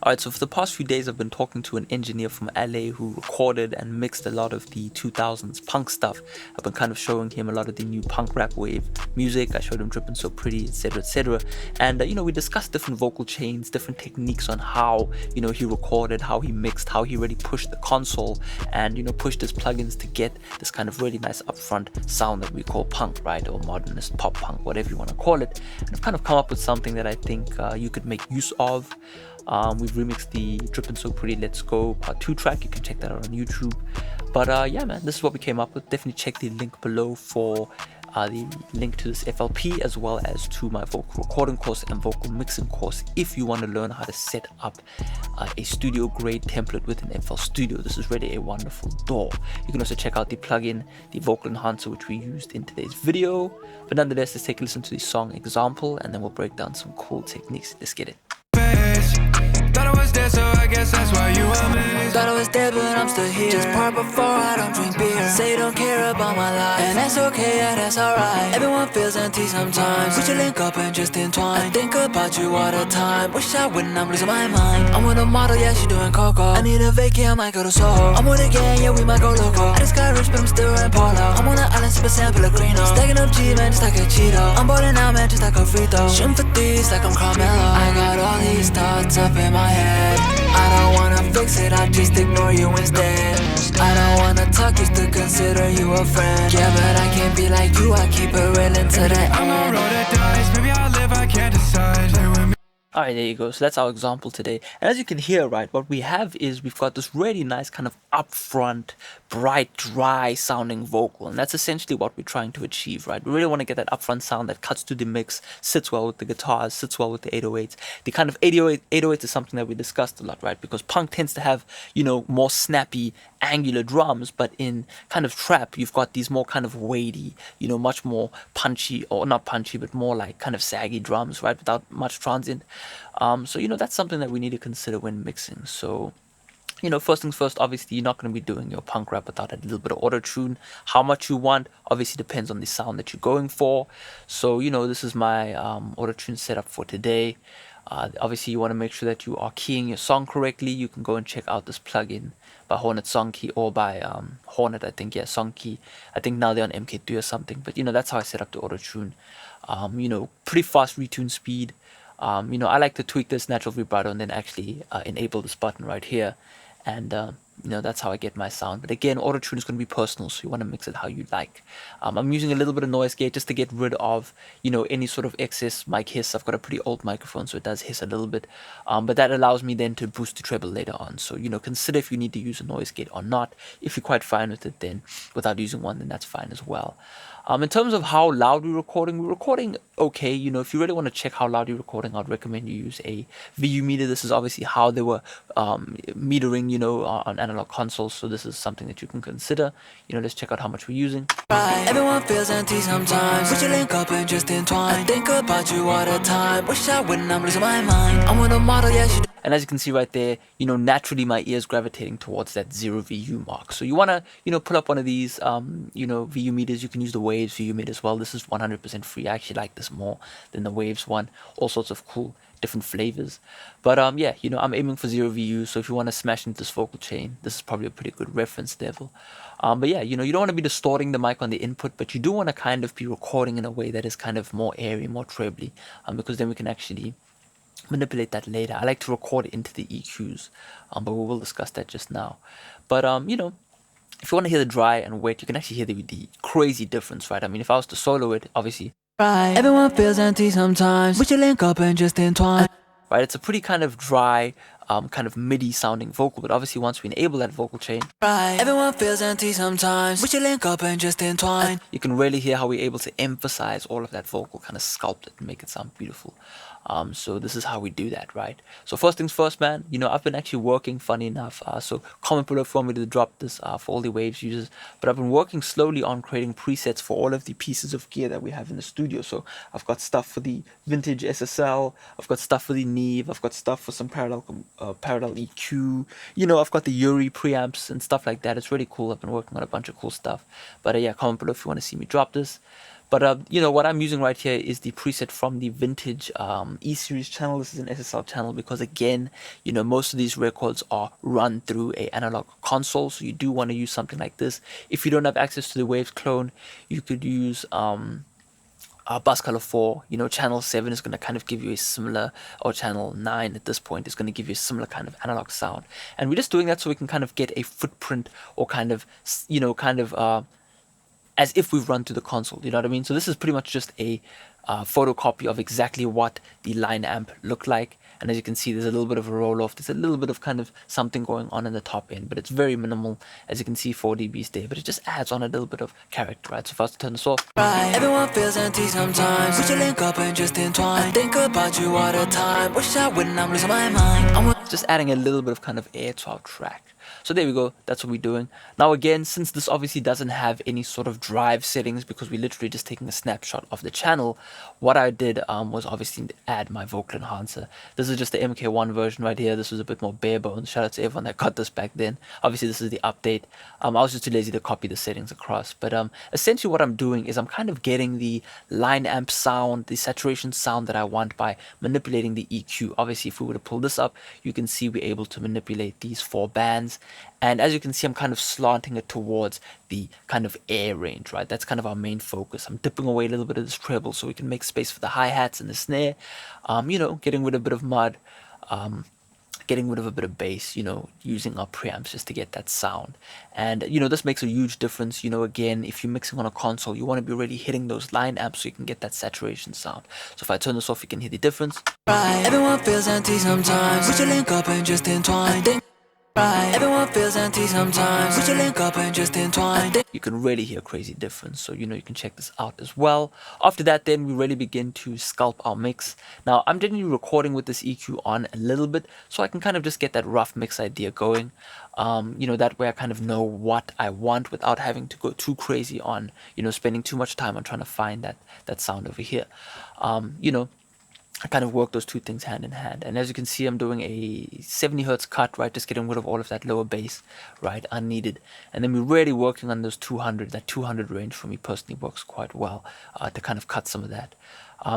Alright, so for the past few days I've been talking to an engineer from LA who recorded and mixed a lot of the 2000s punk stuff. I've been kind of showing him a lot of the new punk rap wave music. I showed him Drippin' So Pretty, etc, etc. And we discussed different vocal chains, different techniques on how he recorded, how he mixed, how he really pushed the console and pushed his plugins to get this kind of really nice upfront sound that we call punk, right? Or modernist pop punk, whatever you want to call it. And I've kind of come up with something that I think you could make use of. We've remixed the Drippin' So Pretty Let's Go Part 2 track. You can check that out on YouTube. But yeah, man, this is what we came up with. Definitely check the link below for the link to this FLP, as well as to my vocal recording course and vocal mixing course if you want to learn how to set up a studio grade template within FL Studio. This is really a wonderful door. You can also check out the plugin, the vocal enhancer, which we used in today's video. But nonetheless, let's take a listen to the song example and then we'll break down some cool techniques. Let's get it. Thought I was dead, so I guess that's why you were missed. Thought I was dead, but I'm still here. Just part before I don't drink beer. Say you don't care about my life, and that's okay, yeah, that's alright. Everyone feels empty sometimes. We should link up and just entwine. I think about you all the time. Wish I wouldn't, I'm losing my mind. I'm with a model, yeah, she doing cocoa. I need a vacay, I might go to Soho. I'm with a gang, yeah, we might go loco. I just got rich, but I'm still in polo. I'm on the island, sipping San Pellegrino. Stacking up G, man, just like a Cheeto. I'm balling out, man, just like a free throw. Shooting for threes like I'm Carmelo. I got all these thoughts up in my head. I don't wanna fix it, I just ignore you instead. I don't wanna talk, used to consider you a friend. Yeah, but I can't be like you, I keep it real until the end. I'm a roll the dice, maybe I live, I can't decide. Play with me. Alright, there you go. So that's our example today. And as you can hear, right, what we have is we've got this really nice kind of upfront, bright, dry sounding vocal. And that's essentially what we're trying to achieve, right? We really want to get that upfront sound that cuts to the mix, sits well with the guitars, sits well with the 808s. The kind of 808s is something that we discussed a lot, right? Because punk tends to have, more snappy, angular drums, but in kind of trap, you've got these more kind of weighty, much more punchy, or not punchy, but more like kind of saggy drums, right? Without much transient. So, that's something that we need to consider when mixing. So, first things first, obviously, you're not going to be doing your punk rap without a little bit of auto-tune. How much you want, obviously, depends on the sound that you're going for. So, this is my auto-tune setup for today. Obviously, you want to make sure that you are keying your song correctly. You can go and check out this plugin by Hornet Songkey or by Hornet, I think, yeah, Songkey. I think now they're on MK3 or something. But, that's how I set up the auto-tune. Pretty fast retune speed. I like to tweak this natural vibrato and then actually enable this button right here. And, that's how I get my sound. But again, auto-tune is going to be personal, so you want to mix it how you like. I'm using a little bit of NoiseGate just to get rid of, any sort of excess mic hiss. I've got a pretty old microphone, so it does hiss a little bit. But that allows me then to boost the treble later on. So, consider if you need to use a NoiseGate or not. If you're quite fine with it, then without using one, then that's fine as well. In terms of how loud we're recording okay. If you really want to check how loud you're recording, I'd recommend you use a VU meter. This is obviously how they were metering, on analog consoles. So this is something that you can consider. Let's check out how much we're using. Everyone feels empty sometimes. We should link up and just entwine. I think about you all the time. Wish I wouldn't, I'm losing my mind. I'm with a model, yeah, she. And as you can see right there, naturally my ear is gravitating towards that 0 VU mark. So you want to, pull up one of these, VU meters. You can use the Waves VU meter as well. This is 100% free. I actually like this more than the Waves one. All sorts of cool, different flavors. But yeah, I'm aiming for 0 VU. So if you want to smash into this vocal chain, this is probably a pretty good reference level. But yeah, you don't want to be distorting the mic on the input, but you do want to kind of be recording in a way that is kind of more airy, more trebly, because then we can actually manipulate that later. I like to record into the EQs, but we will discuss that just now. But if you want to hear the dry and wet, you can actually hear the crazy difference, right? I mean, if I was to solo it, obviously, Right. Everyone feels empty sometimes. We should link up and just entwine. right, it's a pretty kind of dry, kind of MIDI sounding vocal, but obviously once we enable that vocal chain, Right. Everyone feels empty sometimes. We should link up and just entwine. you can really hear how we're able to emphasize all of that vocal, kind of sculpt it and make it sound beautiful. So this is how we do that, right? So first things first, man, I've been actually working, funny enough, so comment below if you want me to drop this for all the Waves users, but I've been working slowly on creating presets for all of the pieces of gear that we have in the studio. So I've got stuff for the vintage SSL, I've got stuff for the Neve, I've got stuff for some parallel EQ, I've got the Yuri preamps and stuff like that. It's really cool. I've been working on a bunch of cool stuff, but yeah, comment below if you want to see me drop this. But you know, what I'm using right here is the preset from the vintage E-series channel. This is an SSL channel because, again, you know, most of these records are run through a analog console, so you do want to use something like this. If you don't have access to the Waves clone, you could use bus color 4. You know, channel 7 is going to kind of give you a similar, or channel 9 at this point is going to give you a similar kind of analog sound. And we're just doing that so we can kind of get a footprint, or kind of, you know, kind of as if we've run through the console, you know what I mean? So this is pretty much just a photocopy of exactly what the line amp looked like. And as you can see, there's a little bit of a roll off, there's a little bit of kind of something going on in the top end, but it's very minimal. As you can see, 4 dBs there, but it just adds on a little bit of character, right? So if I was to turn this off, Right. Everyone feels empty sometimes. We should link up and just entwine. I think about you all the time. Wish I wouldn't, I'm losing my mind. just adding a little bit of kind of air to our track. So there we go, that's what we're doing. Now again, since this obviously doesn't have any sort of drive settings, because we're literally just taking a snapshot of the channel, what I did was obviously add my vocal enhancer. This is just the MK1 version right here. This was a bit more bare bones. Shout out to everyone that got this back then. Obviously this is the update. I was just too lazy to copy the settings across, but essentially what I'm doing is I'm kind of getting the line amp sound, the saturation sound that I want by manipulating the EQ. Obviously if we were to pull this up, you can see we're able to manipulate these 4 bands. And as you can see, I'm kind of slanting it towards the kind of air range, right? That's kind of our main focus. I'm dipping away a little bit of this treble so we can make space for the hi-hats and the snare. You know, getting rid of a bit of mud, getting rid of a bit of bass, you know, using our preamps just to get that sound. And, you know, this makes a huge difference. You know, again, if you're mixing on a console, you want to be really hitting those line amps so you can get that saturation sound. So if I turn this off, you can hear the difference. Right. Everyone feels empty sometimes. We should link up and just entwine. Right. Everyone feels empty sometimes. We should link up and just entwine. You can really hear a crazy difference, so you know, you can check this out as well. After that, then we really begin to sculpt our mix. Now I'm generally recording with this EQ on a little bit, so I can kind of just get that rough mix idea going. You know, that way I kind of know what I want without having to go too crazy on, you know, spending too much time on trying to find that sound over here. You know, I kind of work those two things hand in hand. And as you can see, I'm doing a 70 hertz cut, right? Just getting rid of all of that lower bass, right? Unneeded. And then we're really working on those 200. That 200 range for me personally works quite well to kind of cut some of that.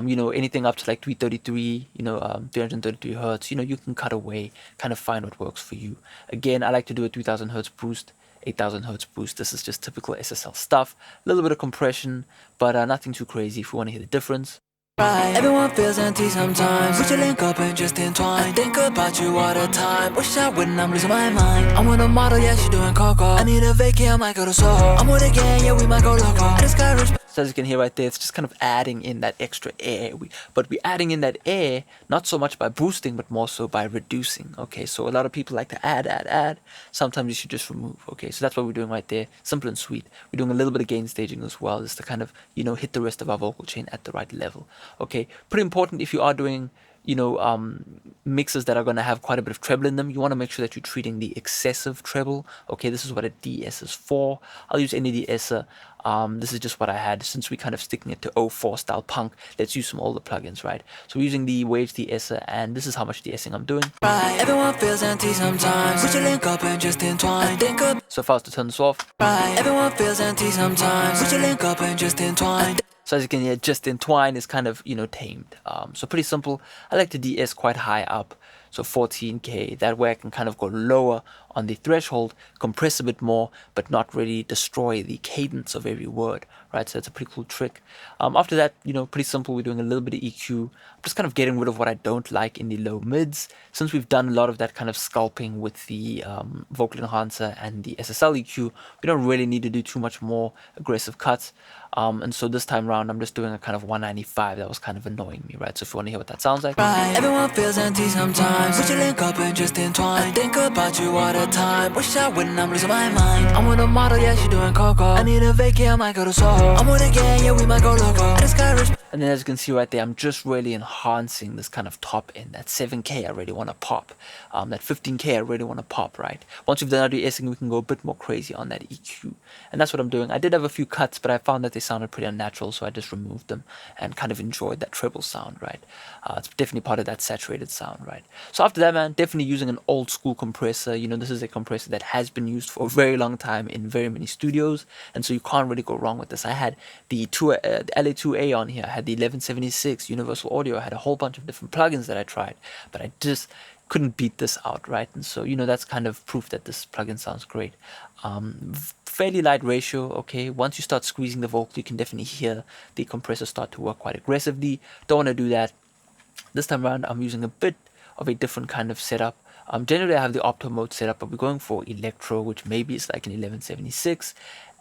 You know, anything up to like 333, you know, 333 hertz, you know, you can cut away, kind of find what works for you. Again, I like to do a 3000 hertz boost, 8000 hertz boost. This is just typical SSL stuff. A little bit of compression, but nothing too crazy if you want to hear the difference. Right. Everyone feels empty sometimes. We should link up and just entwine. I think about you all the time. Wish I wouldn't, I'm losing my mind. I'm with a model, yeah, she doing cocoa. I need a vacay, I might go to Soho. I'm with a gang, yeah, we might go loco. I just got rich. So as you can hear right there, it's just kind of adding in that extra air. But we're adding in that air, not so much by boosting, but more so by reducing. Okay, so a lot of people like to add. Sometimes you should just remove. Okay, so that's what we're doing right there. Simple and sweet. We're doing a little bit of gain staging as well, just to kind of, you know, hit the rest of our vocal chain at the right level. Okay, pretty important if you are doing, you know, mixes that are going to have quite a bit of treble in them. You want to make sure that you're treating the excessive treble. Okay, this is what a de-ess is for. I'll use any de-esser. This is just what I had. Since we're kind of sticking it to 04 style punk, let's use some older plugins, right? So we're using the Waves de-esser, and this is how much de-essing I'm doing. Right. Everyone feels empty sometimes. We should link up and just entwine. So if I was to turn this off, right. Everyone feels empty sometimes. We should link up and just entwine. So as you can hear, just entwine is kind of, you know, tamed. So pretty simple. I like to de-ess quite high up, so 14K. That way I can kind of go lower on the threshold, compress a bit more, but not really destroy the cadence of every word, right? So that's a pretty cool trick. After that, you know, pretty simple. We're doing a little bit of EQ. I'm just kind of getting rid of what I don't like in the low mids. Since we've done a lot of that kind of sculpting with the vocal enhancer and the SSL EQ, we don't really need to do too much more aggressive cuts. And so this time around, I'm just doing a kind of 195. That was kind of annoying me, right? So if you want to hear what that sounds like. Right. Everyone feels empty sometimes. We should link up and just entwine. I think about you all the time. Wish I wouldn't, I'm losing my mind. I'm with a model, yeah, she doing cocoa. I need a vacay, I might go to Soho. I'm with a gang, yeah, we might go loco. I just got rich. And then as you can see right there, I'm just really enhancing this kind of top end. That 7K I really want to pop. That 15K I really want to pop, right? Once we've done our de-essing, we can go a bit more crazy on that EQ. And that's what I'm doing. I did have a few cuts, but I found that they sounded pretty unnatural, so I just removed them and kind of enjoyed that treble sound, right? It's definitely part of that saturated sound, right? So after that, man, definitely using an old school compressor. You know, this this is a compressor that has been used for a very long time in very many studios, and so you can't really go wrong with this. I had the LA2A on here, I had the 1176 Universal Audio, I had a whole bunch of different plugins that I tried, but I just couldn't beat this out, right? And so, you know, that's kind of proof that this plugin sounds great. Fairly light ratio, okay? Once you start squeezing the vocal, you can definitely hear the compressor start to work quite aggressively. Don't want to do that. This time around, I'm using a bit of a different kind of setup. Generally, I have the opto mode setup, but we're going for electro, which maybe is like an 1176.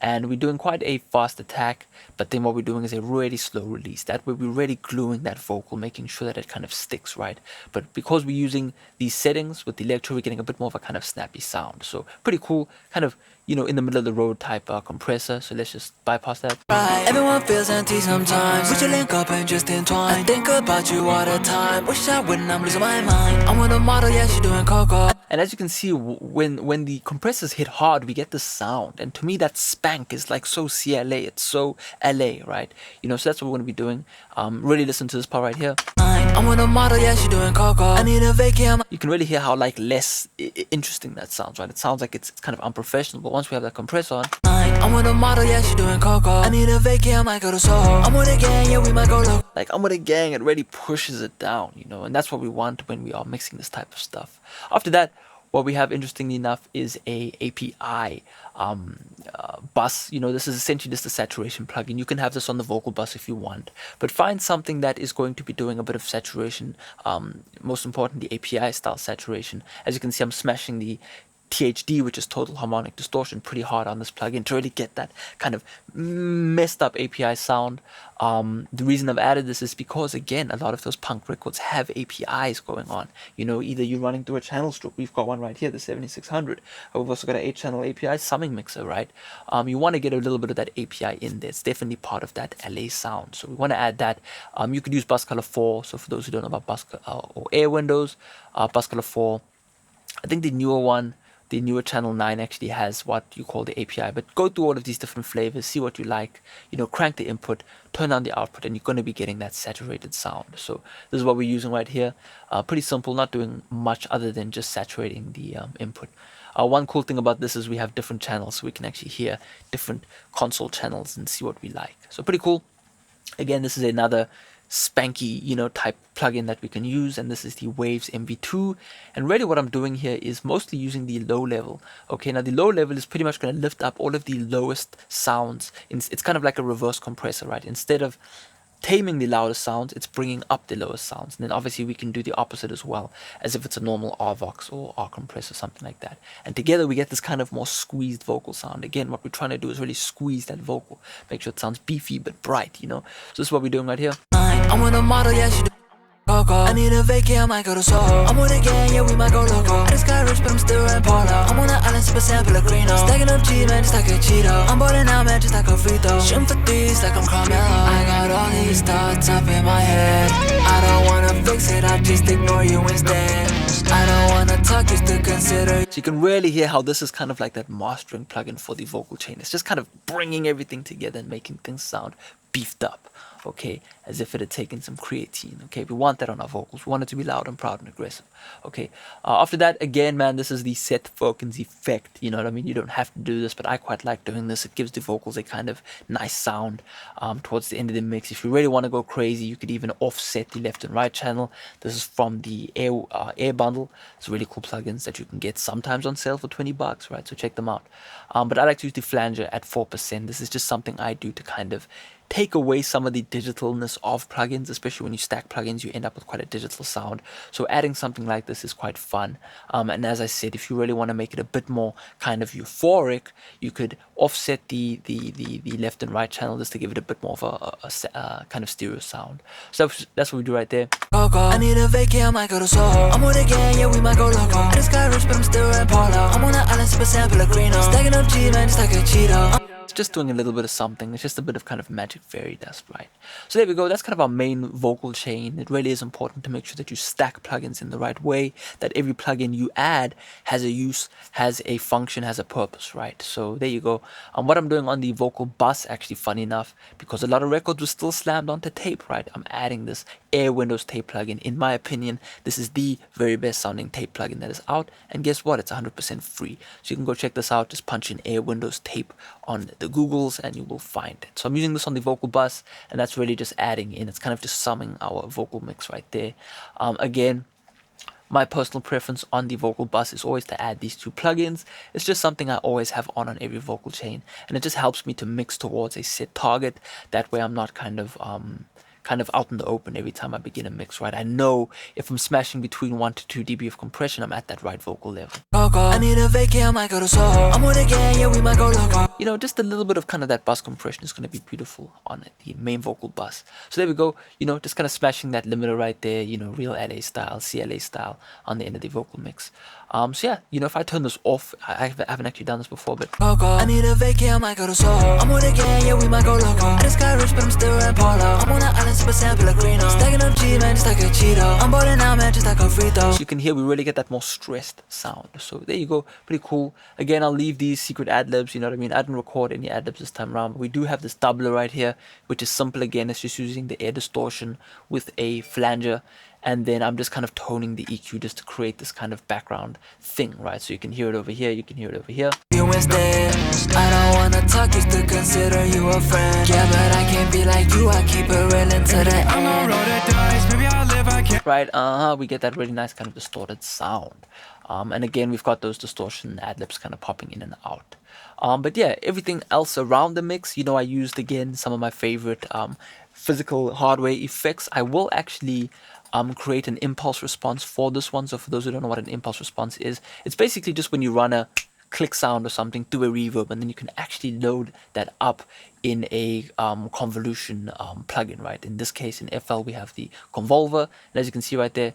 And we're doing quite a fast attack, but then what we're doing is a really slow release. That way we're really gluing that vocal, making sure that it kind of sticks, right? But because we're using these settings with the electro, we're getting a bit more of a kind of snappy sound. So pretty cool, kind of, you know, in the middle of the road type compressor. So let's just bypass that. Right. Everyone feels empty sometimes. We should link up and just entwine. I think about you all the time. Wish I wouldn't, I'm losing my mind. I'm with a model, yeah, she doing cocoa. And as you can see, when the compressors hit hard, we get this sound. And to me, that spank is like so CLA. It's so LA, right? You know, so that's what we're going to be doing. Really listen to this part right here. I'm with a model, yeah, she doing cocoa. I need a vacation. You can really hear how like less interesting that sounds, right? It sounds like it's kind of unprofessional. But once we have that compressor on, I'm with a model, yeah, she doing cocoa. I need a vacation, I might go to Soho. I'm with a gang, yeah, we might go low. like I'm with a gang, it really pushes it down, you know, and that's what we want when we are mixing this type of stuff. After that, what we have, interestingly enough, is a API bus. You know, this is essentially just a saturation plugin. You can have this on the vocal bus if you want, but find something that is going to be doing a bit of saturation. Most importantly, API style saturation. As you can see, I'm smashing the THD, which is total harmonic distortion, pretty hard on this plugin to really get that kind of messed up API sound. The reason I've added this is because, again, a lot of those punk records have APIs going on. You know, either you're running through a channel stroke. We've got one right here, the 7600. We've also got an 8-channel API summing mixer, right? You want to get a little bit of that API in there. It's definitely part of that LA sound. So we want to add that. You could use Bus Color 4. So for those who don't know about Bus or Air Windows, Bus Color 4, I think the newer one, the newer channel 9 actually has what you call the API, but go through all of these different flavors, see what you like, you know, crank the input, turn down the output, and you're going to be getting that saturated sound. So this is what we're using right here. Pretty simple, not doing much other than just saturating the input. One cool thing about this is we have different channels, so we can actually hear different console channels and see what we like. So pretty cool. Again, this is another spanky, you know, type plugin that we can use, and this is the Waves MV2. And really what I'm doing here is mostly using the low level. Okay, now the low level is pretty much going to lift up all of the lowest sounds. It's kind of like a reverse compressor, right? Instead of taming the loudest sounds, it's bringing up the lowest sounds. And then obviously we can do the opposite as well, as if it's a normal RVox or R compressor, something like that. And together we get this kind of more squeezed vocal sound. Again, what we're trying to do is really squeeze that vocal, make sure it sounds beefy but bright, you know. So this is what we're doing right here. I'm with a model, yeah, she cocoa. I need a vacation, I might go to Soho. I'm with a gang, yeah, we might go loco. I just got rich, but I'm still in polo. I'm on the island, super sample Pellegrino. Stacking up G, man, just like a Cheeto. I'm balling out, man, just like a free throw. Shooting for threes like I'm Carmelo. I got all these thoughts up in my head. I don't wanna fix it, I just ignore you instead. I don't wanna talk, just to consider. So you can really hear how this is kind of like that mastering plugin for the vocal chain. It's just kind of bringing everything together and making things sound beefed up. Okay, as if it had taken some creatine. Okay, we want that on our vocals. We want it to be loud and proud and aggressive. Okay, after that, again, man, this is the Seth Ferkins effect. You know what I mean? You don't have to do this, but I quite like doing this. It gives the vocals a kind of nice sound towards the end of the mix. If you really want to go crazy, you could even offset the left and right channel. This is from the Air bundle. It's really cool plugins that you can get sometimes on sale for $20, right? So check them out. But I like to use the Flanger at 4%. This is just something I do to kind of take away some of the digitalness of plugins. Especially when you stack plugins, you end up with quite a digital sound. So adding something like this is quite fun. And as I said, if you really want to make it a bit more kind of euphoric, you could offset the left and right channel just to give it a bit more of a kind of stereo sound. So that's what we do right there. I need a vacation, I might go to Soho. I'm with a gang, yeah, we might go loco. I just got rich, but I'm still in polo. I'm on the island, super sample Pellegrino. Stacking up G, man, just like a Cheeto. It's just doing a little bit of something. It's just a bit of kind of magic fairy dust, right? So there we go. That's kind of our main vocal chain. It really is important to make sure that you stack plugins in the right way, that every plugin you add has a use, has a function, has a purpose, right? So there you go. What I'm doing on the vocal bus, actually, funny enough, because a lot of records were still slammed onto tape, right? I'm adding this Air Windows tape plugin. In my opinion, this is the very best sounding tape plugin that is out. And guess what? It's 100% free. So you can go check this out. Just punch in Air Windows tape on the Googles and you will find it. So I'm using this on the vocal bus, and that's really just adding in. It's kind of just summing our vocal mix right there. Again, my personal preference on the vocal bus is always to add these two plugins. It's just something I always have on every vocal chain, and it just helps me to mix towards a set target. That way I'm not kind of out in the open every time I begin a mix, right? I know if I'm smashing between 1 to 2 dB of compression, I'm at that right vocal level. I need a vacay, I might go to Soho. I'm with a gang, yeah, we might go loco. You know, just a little bit of kind of that bus compression is going to be beautiful on the main vocal bus. So there we go, you know, just kind of smashing that limiter right there, you know, real LA style, CLA style on the end of the vocal mix. So yeah, you know, if I turn this off, I haven't actually done this before, but I need a vacay, I might go to Soho. I'm with a gang, yeah, we might go loco. I just got rich, but I'm still wearing polo. I'm on an island, super sample like Reno. Stacking up G, man, just like a Cheeto. I'm balling out, man, just like a free throw. So you can hear we really get that more stressed sound. So there you go, pretty cool. Again, I'll leave these secret ad-libs, you know what I mean? I didn't record any ad-libs this time around, but we do have this doubler right here, which is simple. Again, it's just using the air distortion with a flanger, and then I'm just kind of toning the EQ just to create this kind of background thing, right? So you can hear it over here, you can hear it over here. You instead, I don't wanna talk, used to consider you a friend. Yeah, but I can't be like you, I keep it real into the I'm on road that dies, maybe I'll live, I can't. Right, we get that really nice kind of distorted sound. And again, we've got those distortion ad-libs kind of popping in and out. But yeah, everything else around the mix, you know, I used again some of my favorite physical hardware effects. I will actually create an impulse response for this one. So for those who don't know what an impulse response is, it's basically just when you run a click sound or something through a reverb, and then you can actually load that up in a convolution plugin, right? In this case, in FL, we have the Convolver, and as you can see right there,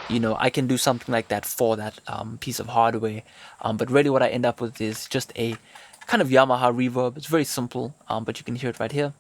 you know, I can do something like that for that piece of hardware. But really what I end up with is just a kind of Yamaha reverb. It's very simple, but you can hear it right here.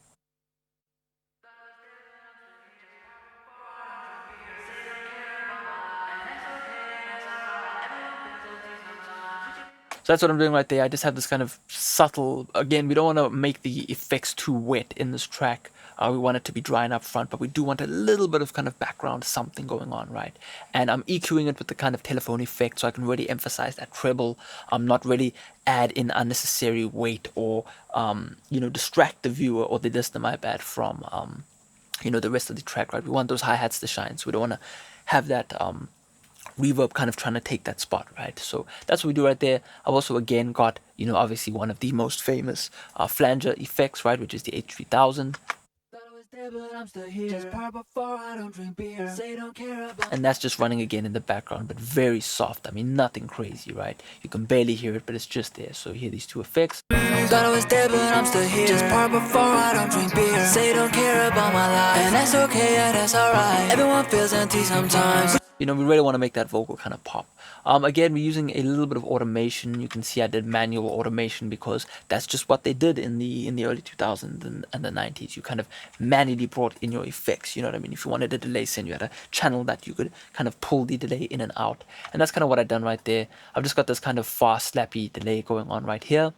So that's what I'm doing right there. I just have this kind of subtle, again, we don't want to make the effects too wet in this track. We want it to be dry and up front, but we do want a little bit of kind of background, something going on, right? And I'm EQing it with the kind of telephone effect, so I can really emphasize that treble. Not really add in unnecessary weight or, you know, distract the viewer or the listener, my bad, from, you know, the rest of the track, right? We want those hi-hats to shine, so we don't want to have that reverb kind of trying to take that spot, right? So that's what we do right there. I've also again got, you know, obviously one of the most famous flanger effects, right, which is the H3000. And that's just running again in the background, but very soft. I mean, nothing crazy, right? You can barely hear it, but it's just there. So you hear these two effects. Thought I was dead, but I'm still here. Just part before I don't drink beer. Say you don't care about my life, and that's okay, yeah, that's alright. Everyone feels empty sometimes. You know, we really want to make that vocal kind of pop. Again, we're using a little bit of automation. You can see I did manual automation because that's just what they did in the early 2000s and the 90s. You kind of manually brought in your effects. You know what I mean? If you wanted a delay send, you had a channel that you could kind of pull the delay in and out. And that's kind of what I've done right there. I've just got this kind of fast, slappy delay going on right here.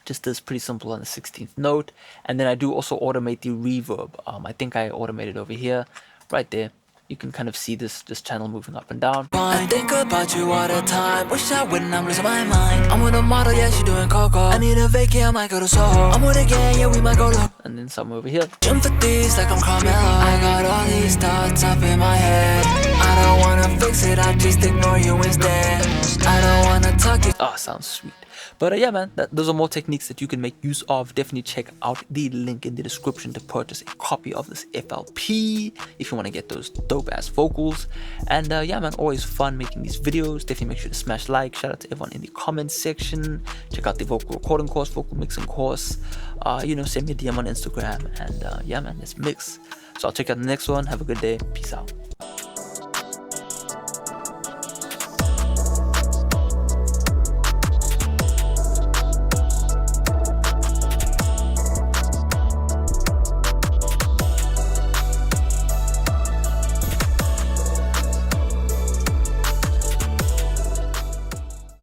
Just this pretty simple on the 16th note. And then I do also automate the reverb. I think I automated over here, right there. You can kind of see this channel moving up and down. I think about you all the time. Wish I wouldn't, I'm losing my mind. I'm with a model, yeah, she doing cocoa. I need a vacay, I might go to Soho. I'm with a gang, yeah, we might go low. And then some over here. Jump for these like I'm Carmelo. I got all these thoughts up in my head. I don't wanna fix it, I just ignore you instead. I don't wanna talk you. Oh, sounds sweet. But yeah, man, those are more techniques that you can make use of. Definitely check out the link in the description to purchase a copy of this FLP if you want to get those dope-ass vocals. And yeah, man, always fun making these videos. Definitely make sure to smash like. Shout out to everyone in the comments section. Check out the vocal recording course, vocal mixing course. You know, send me a DM on Instagram. And yeah, man, let's mix. So I'll check out the next one. Have a good day. Peace out.